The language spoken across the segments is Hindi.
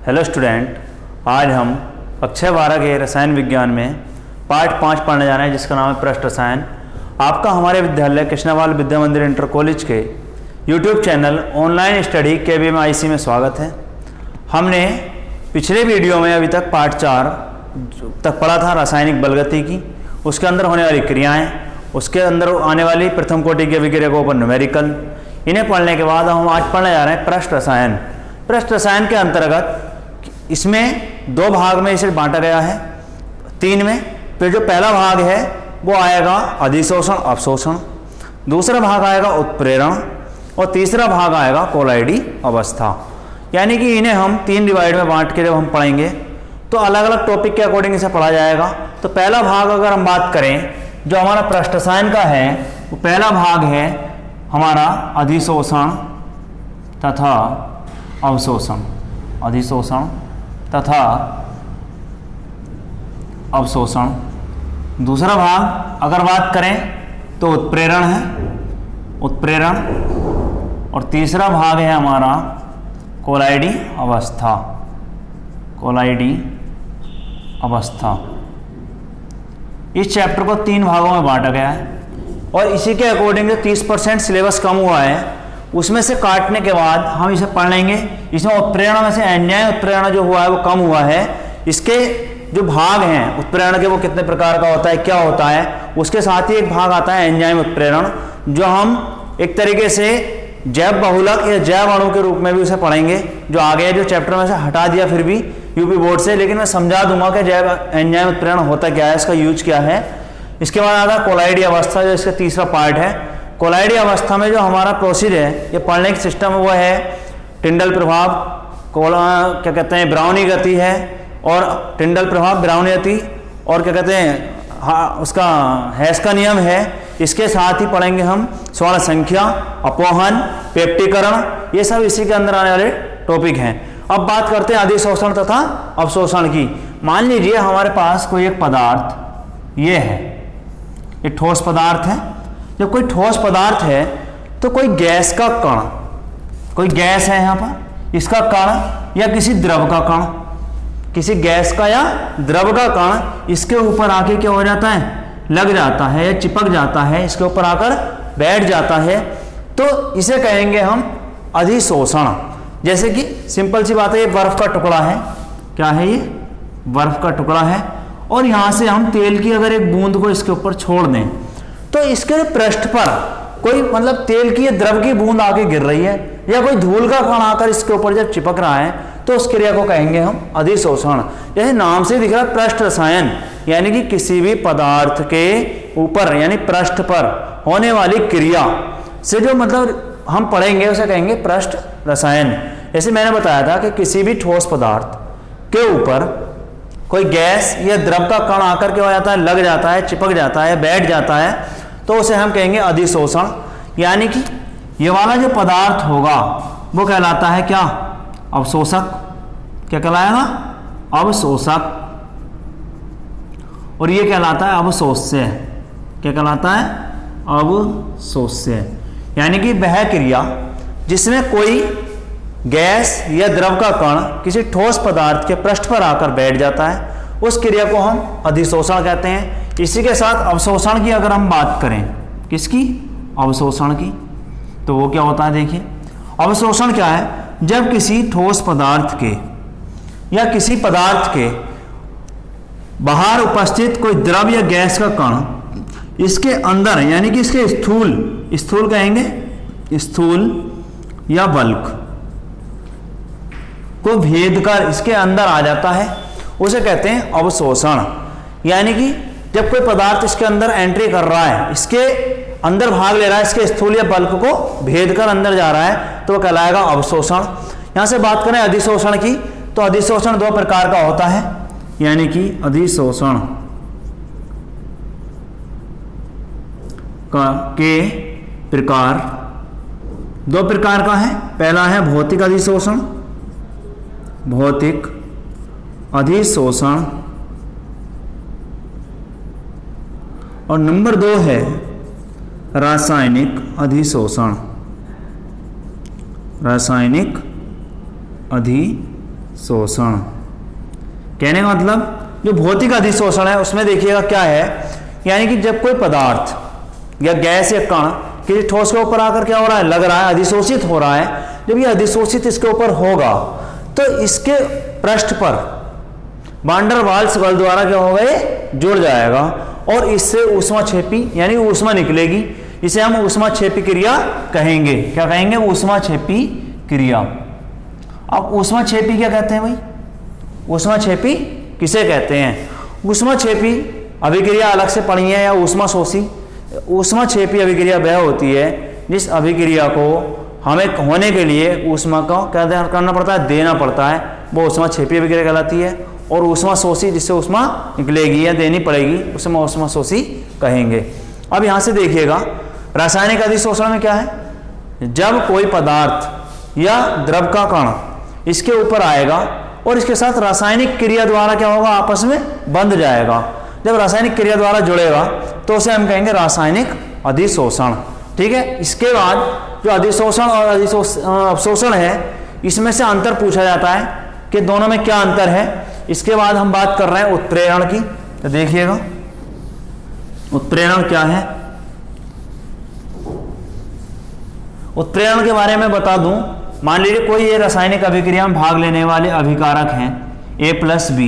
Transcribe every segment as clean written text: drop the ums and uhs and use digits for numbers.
हेलो स्टूडेंट, आज हम कक्षा 12 के रसायन विज्ञान में पार्ट 5 पढ़ने जा रहे हैं जिसका नाम है पृष्ठ रसायन। आपका हमारे विद्यालय कृष्णावाल विद्या मंदिर इंटर कॉलेज के YouTube channel online study KBMIC में स्वागत है। हमने पिछले वीडियो में अभी तक पार्ट 4 तक पढ़ा था रासायनिक बलगति की, उसके अंदर होने वाली क्रियाएँ, उसके अंदर आने वाली प्रथम कोटि की अभिक्रिया के ऊपर न्यूमेरिकल। इन्हें पढ़ने के बाद हम आज पढ़ने जा रहे हैं पृष्ठ रसायन। पृष्ठ रसायन के अंतर्गत इसमें दो भाग में इसे बांटा गया है, 3 में। फिर जो पहला भाग है वो आएगा अधिशोषण अवशोषण, दूसरा भाग आएगा उत्प्रेरण और तीसरा भाग आएगा कोलाइडी अवस्था। यानी कि इन्हें हम 3 डिवाइड में बांट के जब हम पढ़ेंगे तो अलग अलग टॉपिक के अकॉर्डिंग इसे पढ़ा जाएगा। तो पहला भाग अगर हम बात करें जो हमारा पृष्ठ रसायन का है, वो पहला भाग है हमारा अधिशोषण तथा अवशोषण, अधिशोषण तथा अवशोषण। दूसरा भाग अगर बात करें तो उत्प्रेरण है, उत्प्रेरण। और तीसरा भाग है हमारा कोलाइडी अवस्था, कोलाइडी अवस्था। इस चैप्टर को 3 भागों में बांटा गया है और इसी के अकॉर्डिंग जो 30% सिलेबस कम हुआ है उसमें से काटने के बाद हम इसे पढ़ लेंगे। इसमें उत्प्रेरण में से एंजाइम उत्प्रेरण जो हुआ है वो कम हुआ है। इसके जो भाग हैं उत्प्रेरण के, वो कितने प्रकार का होता है, क्या होता है, उसके साथ ही एक भाग आता है एंजाइम उत्प्रेरण, जो हम एक तरीके से जैव बहुलक या जैव अणु के रूप में भी उसे पढ़ेंगे। जो आगे है, जो चैप्टर में से हटा दिया फिर भी यूपी बोर्ड से, लेकिन मैं समझा दूंगा कि जैव एंजाइम उत्प्रेरण होता क्या है, इसका यूज क्या है। इसके बाद आता है कोलाइडी अवस्था, जो इसका तीसरा पार्ट है। कोलाइडी अवस्था में जो हमारा प्रोसीड है, ये पढ़ने की सिस्टम वो है टिंडल प्रभाव, क्या कहते हैं, ब्राउनी गति है, और टिंडल प्रभाव, ब्राउनी गति, और क्या कहते हैं उसका हैस का नियम है। इसके साथ ही पढ़ेंगे हम स्वर्ण संख्या, अपोहन, पेप्टीकरण, ये सब इसी के अंदर आने वाले टॉपिक हैं। अब बात करते हैं अधिशोषण तथा अवशोषण की। मान लीजिए हमारे पास कोई एक पदार्थ ये है, ये ठोस पदार्थ है। जब कोई ठोस पदार्थ है तो कोई गैस का कण, कोई गैस है यहाँ पर, इसका कण या किसी द्रव का कण, किसी गैस का या द्रव का कण इसके ऊपर आके क्या हो जाता है, लग जाता है या चिपक जाता है, इसके ऊपर आकर बैठ जाता है, तो इसे कहेंगे हम अधिशोषण। जैसे कि सिंपल सी बात है, ये बर्फ का टुकड़ा है, क्या है ये, बर्फ का टुकड़ा है, और यहां से हम तेल की अगर एक बूंद को इसके ऊपर छोड़ दें तो इसके पृष्ठ पर कोई मतलब तेल की या द्रव की बूंद आके गिर रही है या कोई धूल का कण आकर इसके ऊपर जब चिपक रहा है तो उस क्रिया को कहेंगे हम अधिशोषण। जैसे नाम से दिख रहा है पृष्ठ रसायन, यानी कि किसी भी पदार्थ के ऊपर यानी पृष्ठ पर होने वाली क्रिया से जो मतलब हम पढ़ेंगे उसे कहेंगे पृष्ठ रसायन। जैसे मैंने बताया था कि किसी भी ठोस पदार्थ के ऊपर कोई गैस या द्रव का कण आकर के हो जाता है, लग जाता है, चिपक जाता है, बैठ जाता है, तो उसे हम कहेंगे अधिशोषण। यानी कि ये वाला जो पदार्थ होगा वो कहलाता है क्या, अवशोषक। क्या कहलाएगा, अवशोषक। और ये कहलाता है अवशोष्य। क्या कहलाता है, अवशोष्य। यानी कि वह क्रिया जिसमें कोई गैस या द्रव का कण किसी ठोस पदार्थ के पृष्ठ पर आकर बैठ जाता है, उस क्रिया को हम अधिशोषण कहते हैं। इसी के साथ अवशोषण की अगर हम बात करें, किसकी, अवशोषण की, तो वो क्या होता है, देखिए अवशोषण क्या है, जब किसी ठोस पदार्थ के या किसी पदार्थ के बाहर उपस्थित कोई द्रव या गैस का कण इसके अंदर यानी कि इसके स्थूल, स्थूल कहेंगे, स्थूल या बल्क को भेद कर इसके अंदर आ जाता है, उसे कहते हैं अवशोषण। यानी कि जब कोई पदार्थ इसके अंदर एंट्री कर रहा है, इसके अंदर भाग ले रहा है, इसके स्थूल या बल्क को भेद कर अंदर जा रहा है, तो कहलाएगा अवशोषण। यहां से बात करें अधिशोषण की, तो अधिशोषण 2 प्रकार का होता है। यानी कि अधिशोषण के प्रकार 2 प्रकार का है। पहला है भौतिक अधिशोषण, भौतिक अधिशोषण, और नंबर 2 है रासायनिक अधिशोषण, रासायनिक शोषण। कहने का मतलब जो भौतिक अधिशोषण है उसमें देखिएगा क्या है, यानी कि जब कोई पदार्थ या गैस या कण किसी ठोस के ऊपर आकर क्या हो रहा है, लग रहा है, अधिशोषित हो रहा है, जब ये अधिशोषित इसके ऊपर होगा तो इसके पृष्ठ पर वान डर वाल्स बल द्वारा क्या होगा, ये जुड़ जाएगा और इससे ऊष्माक्षेपी यानी ऊष्मा निकलेगी। इसे हम ऊष्माक्षेपी क्रिया कहेंगे। क्या कहेंगे? ऊष्माक्षेपी क्रिया। अब ऊष्माक्षेपी क्या कहते हैं भाई? ऊष्माक्षेपी किसे कहते हैं? ऊष्माक्षेपी अभिक्रिया अलग से पढ़ी है या ऊष्माशोषी? ऊष्माक्षेपी अभिक्रिया वह होती है जिस अभिक्रिया को हमें होने के लिए ऊष्मा का क्या करना पड़ता है, देना पड़ता है, वो ऊष्माक्षेपी अभिक्रिया कहलाती है। और ऊष्माशोषी जिससे ऊष्मा निकलेगी या देनी पड़ेगी उसे हम ऊष्माशोषी कहेंगे। अब यहाँ से देखिएगा रासायनिक अधिशोषण में क्या है, जब कोई पदार्थ या द्रव का कण इसके ऊपर आएगा और इसके साथ रासायनिक क्रिया द्वारा क्या होगा, आपस में बंध जाएगा। जब रासायनिक क्रिया द्वारा जुड़ेगा तो उसे हम कहेंगे रासायनिक अधिशोषण। ठीक है। इसके बाद जो अधिशोषण और अवशोषण है इसमें से अंतर पूछा जाता है कि दोनों में क्या अंतर है। इसके बाद हम बात कर रहे हैं उत्प्रेरण की। तो देखिएगा उत्प्रेरण क्या है। उत्प्रेरण के बारे में बता दूं, मान लीजिए कोई ये रासायनिक अभिक्रिया में भाग लेने वाले अभिकारक हैं A+B।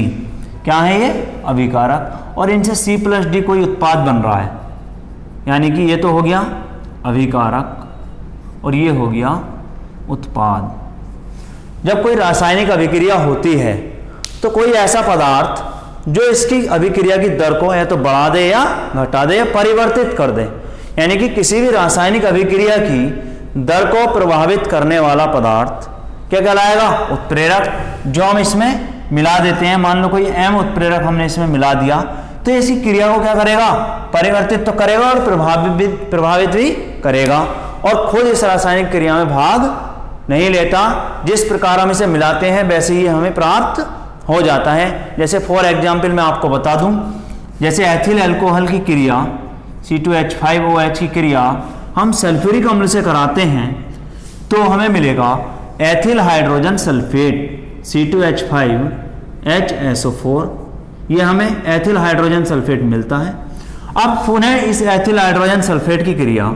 क्या है ये? अभिकारक। और इनसे C+D कोई उत्पाद बन रहा है, यानी कि ये तो हो गया अभिकारक और ये हो गया उत्पाद। जब कोई रासायनिक अभिक्रिया होती है तो कोई ऐसा पदार्थ जो इसकी अभिक्रिया की दर को या तो बढ़ा दे या घटा दे या परिवर्तित कर दे, यानी कि किसी भी रासायनिक अभिक्रिया की दर को प्रभावित करने वाला पदार्थ क्या कहलाएगा? उत्प्रेरक। जो हम इसमें मिला देते हैं, मान लो कोई M उत्प्रेरक हमने इसमें मिला दिया तो इसी क्रिया को क्या करेगा? परिवर्तित तो करेगा और प्रभावित भी करेगा और खुद इस रासायनिक क्रिया में भाग नहीं लेता। जिस प्रकार हम इसे मिलाते हैं वैसे ही हमें प्राप्त हो जाता है। जैसे फॉर एग्जाम्पल मैं आपको बता दूं, जैसे एथिल अल्कोहल की क्रिया C2H5OH की क्रिया हम सल्फ्यूरिक अम्ल से कराते हैं तो हमें मिलेगा एथिल हाइड्रोजन सल्फेट C2H5HSO4। ये हमें एथिल हाइड्रोजन सल्फेट मिलता है। अब पुनः इस एथिल हाइड्रोजन सल्फेट की क्रिया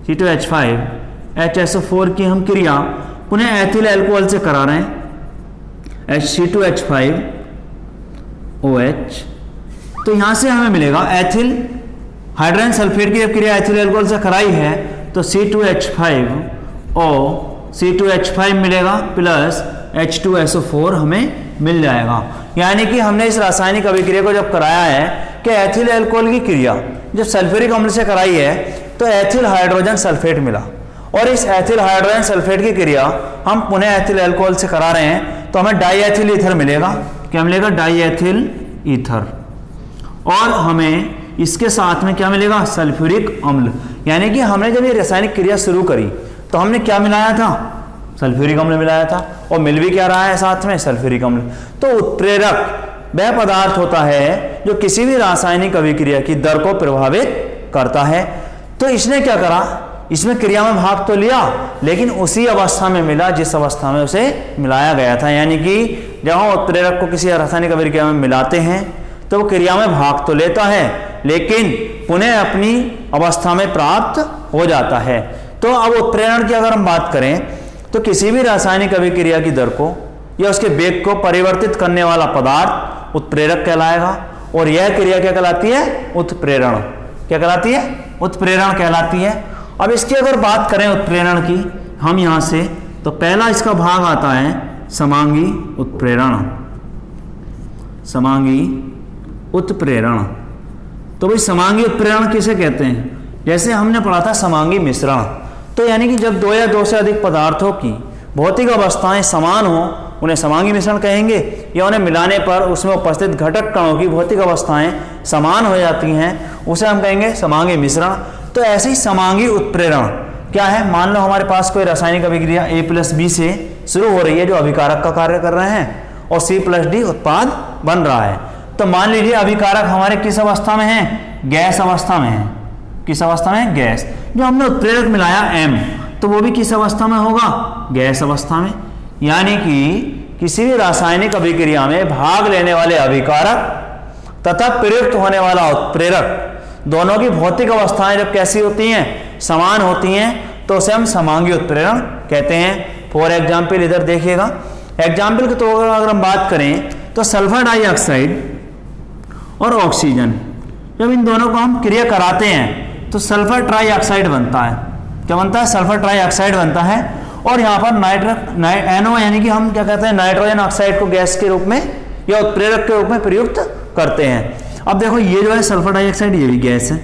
C2H5HSO4 की हम क्रिया पुनः एथिल अल्कोहल से करा रहे हैं C2H5OH। तो यहां से हमें मिलेगा एथिल हाइड्रोजन सल्फेट की जब क्रिया एथिल अल्कोहल से कराई है तो C2H5 मिलेगा प्लस H2SO4 हमें मिल जाएगा। यानी कि हमने इस रासायनिक अभिक्रिया को जब कराया है कि एथिल अल्कोहल की क्रिया जब सल्फ्यूरिक अम्ल से कराई है तो एथिल हाइड्रोजन सल्फेट मिला और इस एथिल हाइड्रोजन सल्फेट की क्रिया हम पुनः एथिल अल्कोहल से करा रहे हैं तो हमें डाईएथिल ईथर मिलेगा। क्या मिलेगा? Diethyl ether. और हमें इसके साथ में क्या मिलेगा? सल्फ्यूरिक अम्ल। यानी कि हमने जब ये रासायनिक क्रिया शुरू करी तो हमने क्या मिलाया था? सल्फ्यूरिक अम्ल मिलाया था और मिल भी क्या रहा है साथ में? सल्फ्यूरिक अम्ल। तो उत्प्रेरक वह पदार्थ होता है जो किसी भी रासायनिक अभिक्रिया की दर को प्रभावित करता है। तो इसने क्या करा? इसमें क्रिया में भाग तो लिया लेकिन उसी अवस्था में मिला जिस अवस्था में उसे मिलाया गया था। यानी कि जब हम उत्प्रेरक को किसी रासायनिक अभिक्रिया में मिलाते हैं तो वो क्रिया में भाग तो लेता है लेकिन पुनः अपनी अवस्था में प्राप्त हो जाता है। तो अब उत्प्रेरण की अगर हम बात करें तो किसी भी रासायनिक अभिक्रिया की दर को या उसके वेग को परिवर्तित करने वाला पदार्थ उत्प्रेरक कहलाएगा और यह क्रिया क्या कहलाती है? उत्प्रेरण। क्या कहलाती है? उत्प्रेरण कहलाती है। अब इसकी अगर बात करें उत्प्रेरण की हम यहां से, तो पहला इसका भाग आता है समांगी उत्प्रेरण। समांगी उत्प्रेरण। तो भाई समांगी उत्प्रेरण किसे कहते हैं? जैसे हमने पढ़ा था समांगी मिश्रण। तो यानी कि जब दो या दो से अधिक पदार्थों की भौतिक अवस्थाएं समान हो उन्हें समांगी मिश्रण कहेंगे, या उन्हें मिलाने पर उसमें उपस्थित घटक कणों की भौतिक अवस्थाएं समान हो जाती हैं उसे हम कहेंगे समांगी मिश्रण। तो ऐसे ही समांगी उत्प्रेरण क्या है? मान लो हमारे पास कोई रासायनिक अभिक्रिया A+B से शुरू हो रही है जो अभिकारक का कार्य कर रहे हैं और C+D उत्पाद बन रहा है। तो मान लीजिए अभिकारक हमारे किस अवस्था में है? गैस अवस्था में है। किस अवस्था में? गैस। जो हमने उत्प्रेरक मिलाया M तो वो भी किस अवस्था में होगा? गैस अवस्था में। यानी कि किसी भी रासायनिक अभिक्रिया में भाग लेने वाले अभिकारक तथा प्रयुक्त होने वाला उत्प्रेरक दोनों की भौतिक अवस्थाएं जब कैसी होती हैं, समान होती हैं, तो उसे हम समांगी उत्प्रेरण कहते हैं। फॉर एग्जाम्पल इधर देखिएगा, एग्जाम्पल के तौर पर अगर हम बात करें तो सल्फर डाइऑक्साइड और ऑक्सीजन, जब इन दोनों को हम क्रिया कराते हैं तो सल्फर ट्राइऑक्साइड बनता है। क्या बनता है? सल्फर ट्राइऑक्साइड बनता है। और यहाँ पर NO यानी कि हम क्या कहते हैं, नाइट्रोजन ऑक्साइड को गैस के रूप में या उत्प्रेरक के रूप में प्रयुक्त करते हैं। अब देखो ये जो है सल्फर डाइऑक्साइड, ये भी गैस है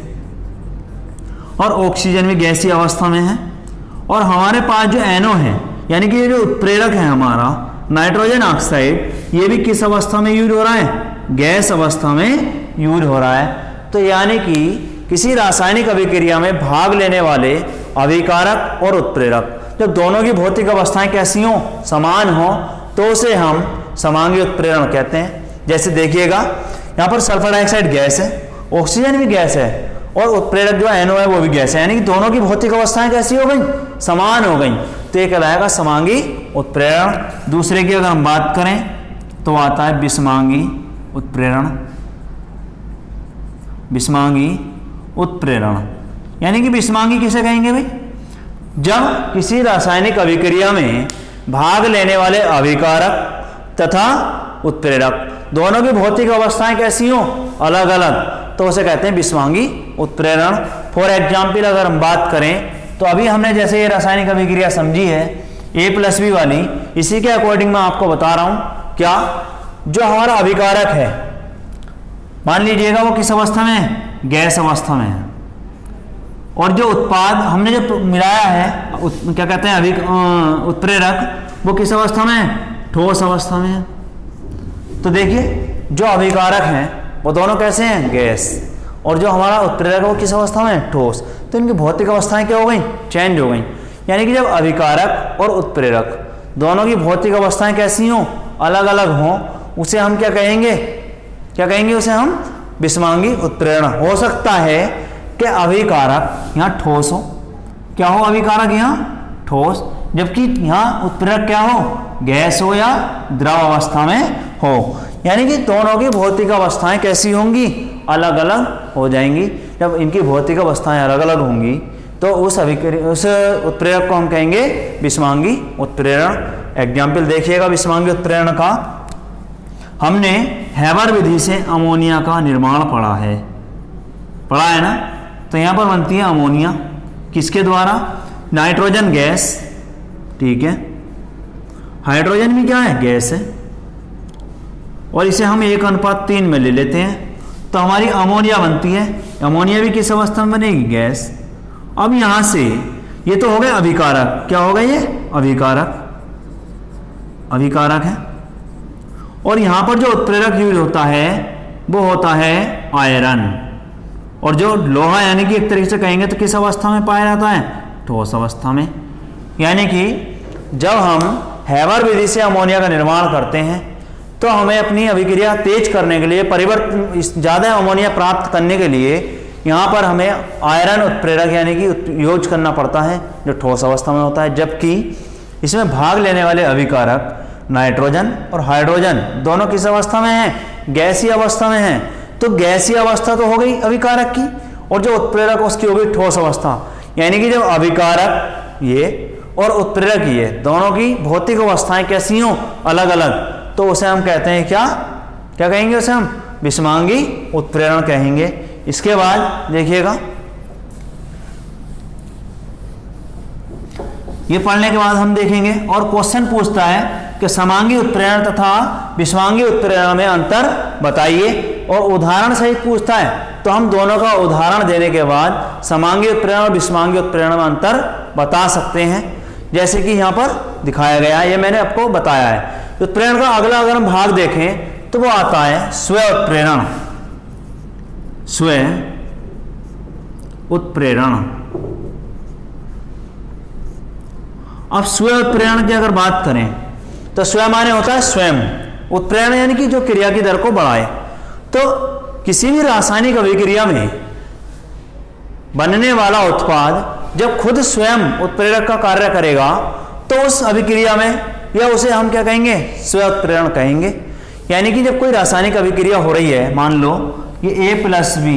और ऑक्सीजन भी गैसीय अवस्था में है। और हमारे पास जो NO है यानी कि ये जो उत्प्रेरक है हमारा नाइट्रोजन ऑक्साइड, ये भी किस अवस्था में यूज हो रहा है? गैस अवस्था में यूज हो रहा है। तो यानी कि किसी रासायनिक अभिक्रिया में भाग लेने वाले अभिकारक और उत्प्रेरक जब दोनों की भौतिक अवस्थाएं कैसी हो, समान हो, तो उसे हम समांगी उत्प्रेरण कहते हैं। जैसे देखिएगा यहाँ पर सल्फर डाइऑक्साइड गैस है, ऑक्सीजन भी गैस है और उत्प्रेरक जो NO है वो भी गैस है, यानी कि दोनों की भौतिक अवस्थाएं कैसी हो गई? समान हो गई। तो ये कहलाएगा समांगी उत्प्रेरण। दूसरे की अगर हम बात करें तो आता है विषमांगी उत्प्रेरण। विषमांगी उत्प्रेरण यानी कि विषमांगी किसे कहेंगे भाई? जब किसी रासायनिक अभिक्रिया में भाग लेने वाले अभिकारक तथा उत्प्रेरक दोनों की भौतिक अवस्थाएं कैसी हो? अलग अलग, तो उसे कहते हैं विषमांगी उत्प्रेरण। फॉर एग्जाम्पल अगर हम बात करें तो अभी हमने जैसे ये रासायनिक अभिक्रिया समझी है A+B वाली, इसी के अकॉर्डिंग मैं आपको बता रहा हूं क्या, जो हमारा अभिकारक है मान लीजिएगा वो किस अवस्था में है? गैस अवस्था में है। और जो उत्पाद हमने जो मिलाया है क्या कहते हैं उत्प्रेरक, वो किस अवस्था में है? ठोस अवस्था में है। तो देखिए जो अभिकारक हैं वो दोनों कैसे हैं? गैस। और जो हमारा उत्प्रेरक है वो किस अवस्था में है? ठोस। तो इनकी भौतिक अवस्थाएं क्या हो गई? चेंज हो गई। यानी कि जब अभिकारक और उत्प्रेरक दोनों की भौतिक अवस्थाएं कैसी हों? अलग अलग हों, उसे हम क्या कहेंगे? क्या कहेंगे? उसे हम विषमांगी उत्प्रेरण। हो सकता है कि अभिकारक यहाँ ठोस हो, क्या हो? अभिकारक यहाँ ठोस, जबकि यहाँ उत्प्रेरक क्या हो? गैस हो या द्रव अवस्था में हो। यानी कि दोनों की भौतिक अवस्थाएं कैसी होंगी? अलग अलग हो जाएंगी। जब इनकी भौतिक अवस्थाएं अलग अलग होंगी तो उस उत्प्रेरक को हम कहेंगे विषमांगी उत्प्रेरण। एग्जाम्पल देखिएगा विषमांगी उत्प्रेरण का। हमने हैबर विधि से अमोनिया का निर्माण पढ़ा है ना। तो यहाँ पर बनती है अमोनिया किसके द्वारा? नाइट्रोजन गैस, ठीक है, हाइड्रोजन भी क्या है? गैस है। और इसे हम 1:3 में ले लेते हैं तो हमारी अमोनिया बनती है। अमोनिया भी किस अवस्था में बनेगी? गैस। अब यहां से ये तो हो गए अभिकारक, क्या हो गए ये? अभिकारक है। और यहां पर जो उत्प्रेरक यूज होता है वो होता है आयरन। और जो लोहा यानी कि एक तरीके से कहेंगे तो किस अवस्था में पाया जाता है? ठोस अवस्था में। यानी कि जब हम हैबर विधि से अमोनिया का निर्माण करते हैं तो हमें अपनी अभिक्रिया तेज करने के लिए, परिवर्तन ज़्यादा अमोनिया प्राप्त करने के लिए यहाँ पर हमें आयरन उत्प्रेरक यानी कि यूज करना पड़ता है जो ठोस अवस्था में होता है। जबकि इसमें भाग लेने वाले अभिकारक नाइट्रोजन और हाइड्रोजन दोनों किस अवस्था में हैं? गैसीय अवस्था में हैं। तो गैसीय अवस्था तो हो गई अभिकारक की, और जो उत्प्रेरक उसकी हो गई ठोस अवस्था। यानी कि जब अभिकारक ये और उत्प्रेरक ये दोनों की भौतिक अवस्थाएं कैसी हों? अलग अलग, तो उसे हम कहते हैं क्या कहेंगे? उसे हम विषमांगी उत्प्रेरण कहेंगे। इसके बाद देखिएगा, ये पढ़ने के बाद हम देखेंगे और क्वेश्चन पूछता है कि समांगी उत्प्रेरण तथा विषमांगी उत्प्रेरण में अंतर बताइए, और उदाहरण सहित पूछता है। तो हम दोनों का उदाहरण देने के बाद समांगी उत्प्रेरण और विषमांगी उत्प्रेरण में अंतर बता सकते हैं, जैसे कि यहाँ पर दिखाया गया है। ये मैंने आपको बताया है। उत्प्रेरण का अगला अगर हम भाग देखें तो वो आता है स्व उत्प्रेरण। स्व उत्प्रेरण। अब स्व उत्प्रेरण की अगर बात करें तो स्व माने होता है स्वयं, उत्प्रेरण यानी कि जो क्रिया की दर को बढ़ाए। तो किसी भी रासायनिक अभिक्रिया में बनने वाला उत्पाद जब खुद स्वयं उत्प्रेरक का कार्य करेगा तो उस अभिक्रिया में या उसे हम क्या कहेंगे, स्व उत्प्रेरण कहेंगे। यानी कि जब कोई रासायनिक अभिक्रिया हो रही है, मान लो ये A+B,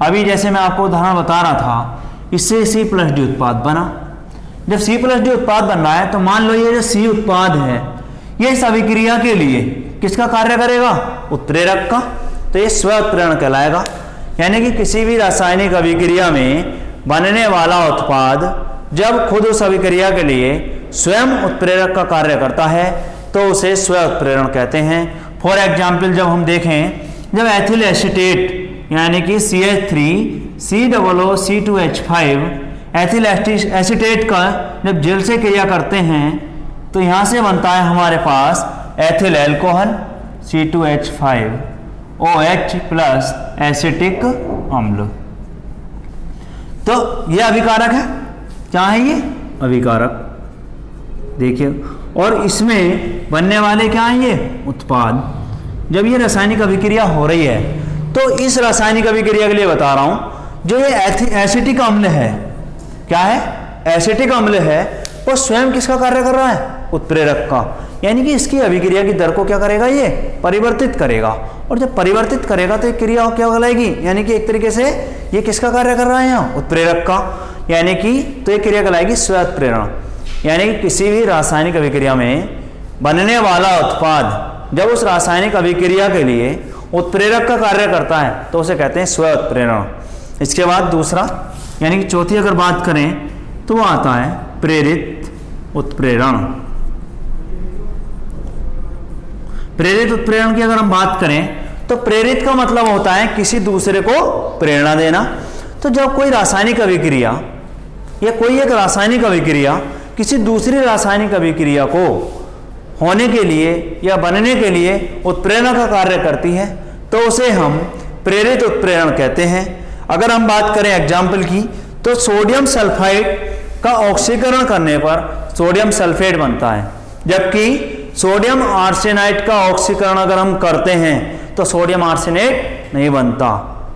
अभी जैसे मैं आपको उदाहरण बता रहा था, इससे C+D उत्पाद बना। जब C+D उत्पाद बन रहा है तो मान लो ये जो C उत्पाद है ये इस अभिक्रिया के लिए किसका कार्य करेगा, उत्प्रेरक का, तो ये स्व उत्प्रेरण कहलाएगा। यानी कि किसी भी रासायनिक अभिक्रिया में बनने वाला उत्पाद जब खुद उस अभिक्रिया के लिए स्वयं उत्प्रेरक का कार्य करता है तो उसे स्व उत्प्रेरण कहते हैं। फॉर एग्जाम्पल जब हम देखें, जब एथिल एसीटेट यानी कि CH3COO2H5 एथिल एसीटेट का जब जेल से क्रिया करते हैं तो यहाँ से बनता है हमारे पास ethyl alcohol C2H5OH plus acetic अम्ल। तो ये अभिकारक है, क्या है ये, अभिकारक। देखिए, और इसमें बनने वाले क्या हैं, ये उत्पाद। जब ये रासायनिक अभिक्रिया हो रही है तो इस रासायनिक अभिक्रिया के लिए बता रहा हूं, जो ये एसिटिक अम्ल है, क्या है, एसिटिक अम्ल है, वो स्वयं किसका कार्य कर रहा है, उत्प्रेरक का। यानी कि इसकी अभिक्रिया की दर को क्या करेगा, ये परिवर्तित करेगा। और जब परिवर्तित करेगा तो ये क्रिया क्या कहलाएगी, यानी कि एक तरीके से ये किसका कार्य कर रहा है यहाँ, उत्प्रेरक का। यानी कि तो ये क्रिया कहलाएगी स्व उत्प्रेरण। यानी कि किसी भी रासायनिक अभिक्रिया में बनने वाला उत्पाद जब उस रासायनिक अभिक्रिया के लिए उत्प्रेरक का कार्य करता है तो उसे कहते हैं स्व उत्प्रेरण। इसके बाद दूसरा, यानी कि चौथी अगर बात करें तो वो आता है प्रेरित उत्प्रेरण। प्रेरित उत्प्रेरण की अगर हम बात करें तो प्रेरित का मतलब होता है किसी दूसरे को प्रेरणा देना। तो जब कोई रासायनिक अभिक्रिया या कोई एक रासायनिक अभिक्रिया किसी दूसरी रासायनिक अभिक्रिया को होने के लिए या बनने के लिए उत्प्रेरणा का कार्य करती है तो उसे हम प्रेरित उत्प्रेरण कहते हैं। अगर हम बात करें एग्जाम्पल की, तो सोडियम सल्फाइड का ऑक्सीकरण करने पर सोडियम सल्फेट बनता है, जबकि सोडियम आर्सेनाइड का ऑक्सीकरण अगर हम करते हैं तो सोडियम आर्सेनेट नहीं बनता।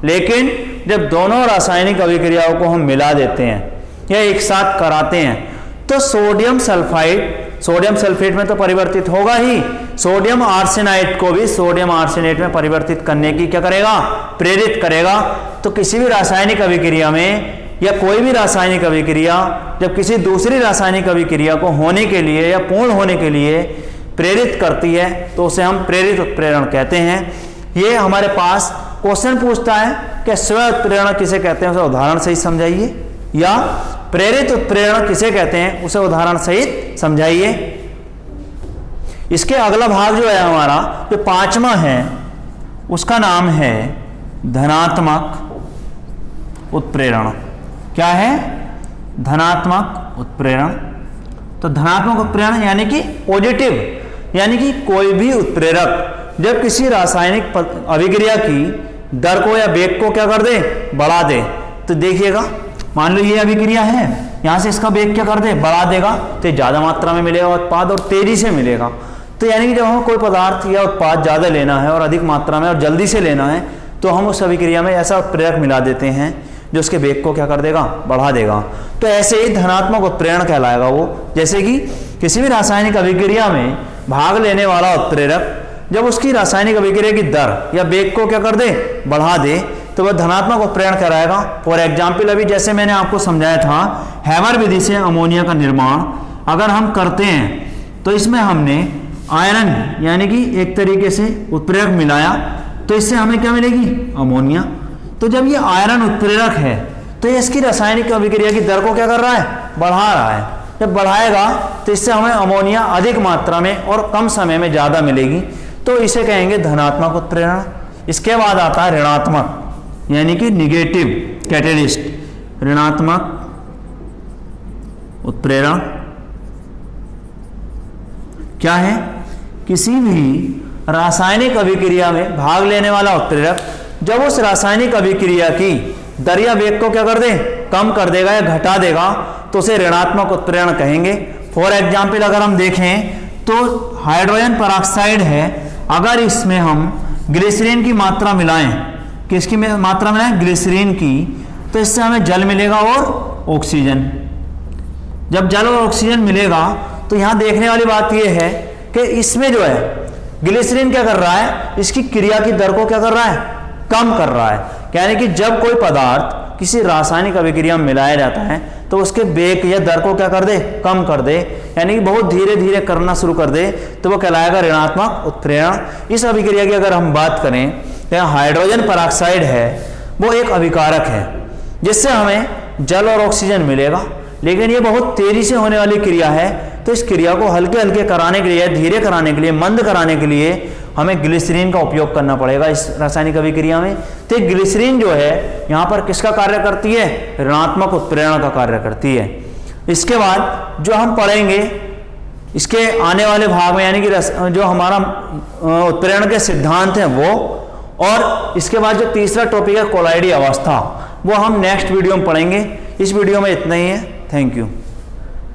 लेकिन जब दोनों रासायनिक अभिक्रियाओं को हम मिला देते हैं या एक साथ कराते हैं तो सोडियम सल्फेट में तो परिवर्तित होगा ही, सोडियम आर्सेनाइड को भी सोडियम आर्सेनेट में परिवर्तित करने की क्या करेगा, प्रेरित करेगा। तो किसी भी रासायनिक अभिक्रिया में या कोई भी रासायनिक अभिक्रिया जब किसी दूसरी रासायनिक अभिक्रिया को होने के लिए या पूर्ण होने के लिए प्रेरित करती है तो उसे हम प्रेरित उत्प्रेरण कहते हैं। ये हमारे पास क्वेश्चन पूछता है कि स्व उत्प्रेरण किसे कहते हैं, उसे उदाहरण सहित समझाइए, या प्रेरित उत्प्रेरण किसे कहते हैं उसे उदाहरण सहित समझाइए। इसके अगला भाग जो है हमारा जो पांचवा है उसका नाम है धनात्मक उत्प्रेरण। क्या है, धनात्मक उत्प्रेरण। तो धनात्मक उत्प्रेरण यानी कि पॉजिटिव, यानी कि कोई भी उत्प्रेरक जब किसी रासायनिक अभिक्रिया की दर को या वेग को क्या कर दे, बढ़ा दे। तो देखिएगा, मान लो ये अभिक्रिया है, यहां से इसका वेग क्या कर दे, बढ़ा देगा, तो ज्यादा मात्रा में मिलेगा उत्पाद और तेजी से मिलेगा। तो यानी कि जब हमें कोई पदार्थ या उत्पाद ज्यादा लेना है और अधिक मात्रा में और जल्दी से लेना है तो हम उस अभिक्रिया में ऐसा उत्प्रेरक मिला देते हैं जो उसके वेग को क्या कर देगा, बढ़ा देगा। तो ऐसे ही धनात्मक उत्प्रेरण कहलाएगा वो। जैसे कि किसी भी रासायनिक अभिक्रिया में भाग लेने वाला उत्प्रेरक जब उसकी रासायनिक अभिक्रिया की दर या वेग को क्या कर दे, बढ़ा दे, तो वह धनात्मक उत्प्रेरण कहलाएगा। फॉर एग्जाम्पल अभी जैसे मैंने आपको समझाया था, हैमर विधि से अमोनिया का निर्माण अगर हम करते हैं तो इसमें हमने आयरन यानी कि एक तरीके से उत्प्रेरक मिलाया तो इससे हमें क्या मिलेगी, अमोनिया। तो जब ये आयरन उत्प्रेरक है तो ये इसकी रासायनिक अभिक्रिया की दर को क्या कर रहा है, बढ़ा रहा है। जब बढ़ाएगा तो इससे हमें अमोनिया अधिक मात्रा में और कम समय में ज़्यादा मिलेगी, तो इसे कहेंगे धनात्मक उत्प्रेरण। इसके बाद आता है ऋणात्मक यानी कि निगेटिव कैटेलिस्ट, ऋणात्मक उत्प्रेरण। क्या है, किसी भी रासायनिक अभिक्रिया में भाग लेने वाला उत्प्रेरक जब उस रासायनिक अभिक्रिया की दर या वेग को क्या कर दे, कम कर देगा या घटा देगा तो उसे ऋणात्मक उत्प्रेरण कहेंगे। फॉर एग्जाम्पल अगर हम देखें तो हाइड्रोजन पेरोक्साइड है, अगर इसमें हम ग्लिसरीन की मात्रा मिलाएं, किसकी मात्रा मिलाएं, ग्लिसरीन की, तो इससे हमें जल मिलेगा और ऑक्सीजन। जब जल और ऑक्सीजन मिलेगा तो यहाँ देखने वाली बात यह है कि इसमें जो है ग्लिसरीन क्या कर रहा है, इसकी क्रिया की दर को क्या कर रहा है, कम कर रहा है। यानी कि जब कोई पदार्थ किसी रासायनिक अभिक्रिया में मिलाया जाता है तो उसके वेग या दर को क्या कर दे, कम कर दे, यानी कि बहुत धीरे धीरे करना शुरू कर दे, तो वो कहलाएगा ऋणात्मक उत्प्रेरण। इस अभिक्रिया की अगर हम बात करें तो हाइड्रोजन पेरोक्साइड है वो एक अभिकारक है जिससे हमें जल और ऑक्सीजन मिलेगा, लेकिन ये बहुत तेजी से होने वाली क्रिया है। तो इस क्रिया को हल्के हल्के कराने के लिए, धीरे कराने के लिए, मंद कराने के लिए हमें ग्लिसरीन का उपयोग करना पड़ेगा इस रासायनिक अभिक्रिया में। तो ग्लिसरीन जो है यहाँ पर किसका कार्य करती है, ऋणात्मक उत्प्रेरण का कार्य करती है। इसके बाद जो हम पढ़ेंगे इसके आने वाले भाग में, यानी कि जो हमारा उत्प्रेरण के सिद्धांत हैं वो, और इसके बाद जो तीसरा टॉपिक है कोलाइडी अवस्था, वो हम नेक्स्ट वीडियो में पढ़ेंगे। इस वीडियो में इतना ही है। Thank you.